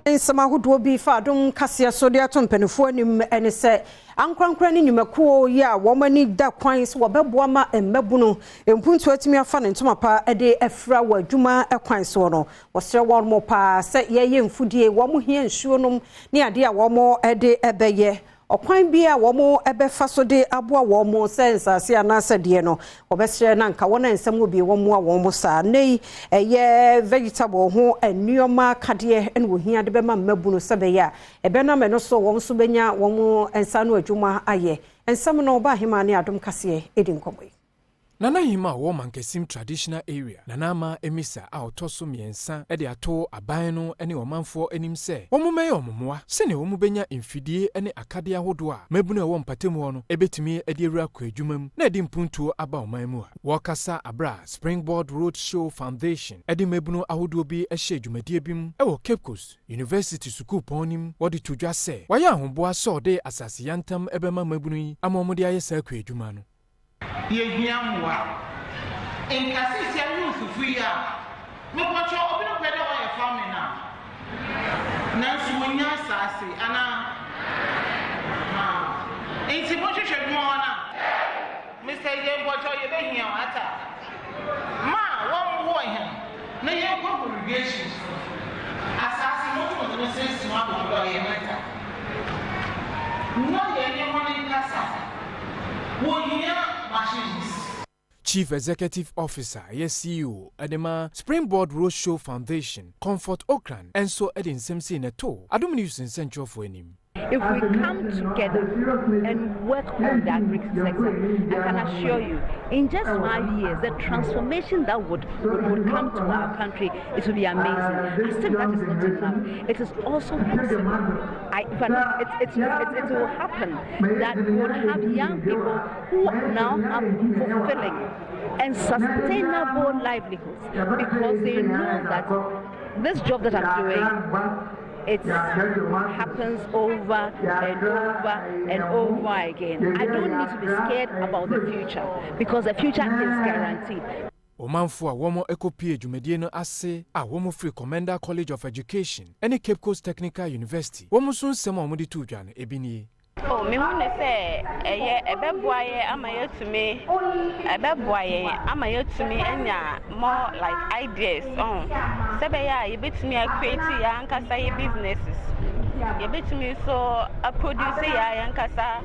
Nsama hodo bi fa Adom Kasee so de ato mpanifo anim ene se ankrankra ni nyumakuo ya womani da kwan so wobeboa ma emmabuno empuntu atimi afa ne ntoma pa de afra wa adwuma ekwan so no wosre won mo pa se ye mfudie wo mo hia nsuo nom ne ade a wo mo de ebeye okwan bia wo mo ebefa so de aboa wo mo sense ase anase de no obesre na nka wona nsem obi wo mo a wo mo sa nei eye vegetable ho anuoma kade en wo hia de be ma mabuno sebe ya ebe na me no so wo so benya wo mo ensa no adwuma aye ensem no ba hema ne Adom Kasee edi nkomoi Nana hima wo mankesim traditional area nana ama emisa a otoso miensa e de ato aban no ene omanfo anim se wo mumeye omomoa se ne wo mubenya mfidie ene akade ahodo a mabunu e wo mpatemu no ebetimi e de awura kwa adwumam na edi mpuntuo aba oman mu a wo kasa abra Springboard Road Show Foundation edi mabunu ahodo bi ehye adwumadie bim e wo Cape Coast University School ponim wo de tudwa se waya ahomboa so de asase yantam ebema mabunu yi amomode ayesa kwa adwuma no Yehiamwa in Kasee Yusufuya me kwacho obi no pede wa ye farming na nso wonya sase ana enti mo hwehwe mo na Mr. Ye kwacho ye behia ata ma won wo he na ye ko congregation asase mo to no sense ma ko ye meta no ye ye mo ni kasa wo hia Chief Executive Officer, CEO, Adema Springboard Road Show Foundation, Comfort Okran, and so Edin Semsi Neto, Adom News in Central for him. If we come together and work on the agriculture sector, I can assure you, in just 5 years, the transformation that would come to our country, it will be amazing. I think that is not enough. It is also possible. It will happen that we will have young people who now have fulfilling and sustainable livelihoods because they know that this job that I'm doing, it happens over and over and over again. I don't need to be scared about the future because the future is guaranteed. Omanfo a womo ekopie adwumadie no ase a womo free Commander College of Education ene Cape Coast Technical University womo so nsem a womo de to dwa no ebini Oh, me who say ebeboaye amayetumi ebeboaye amayetumi enya more like ideas sebeya yebetumi create ya nkasa ye businesses yebetumi so produce ya nkasa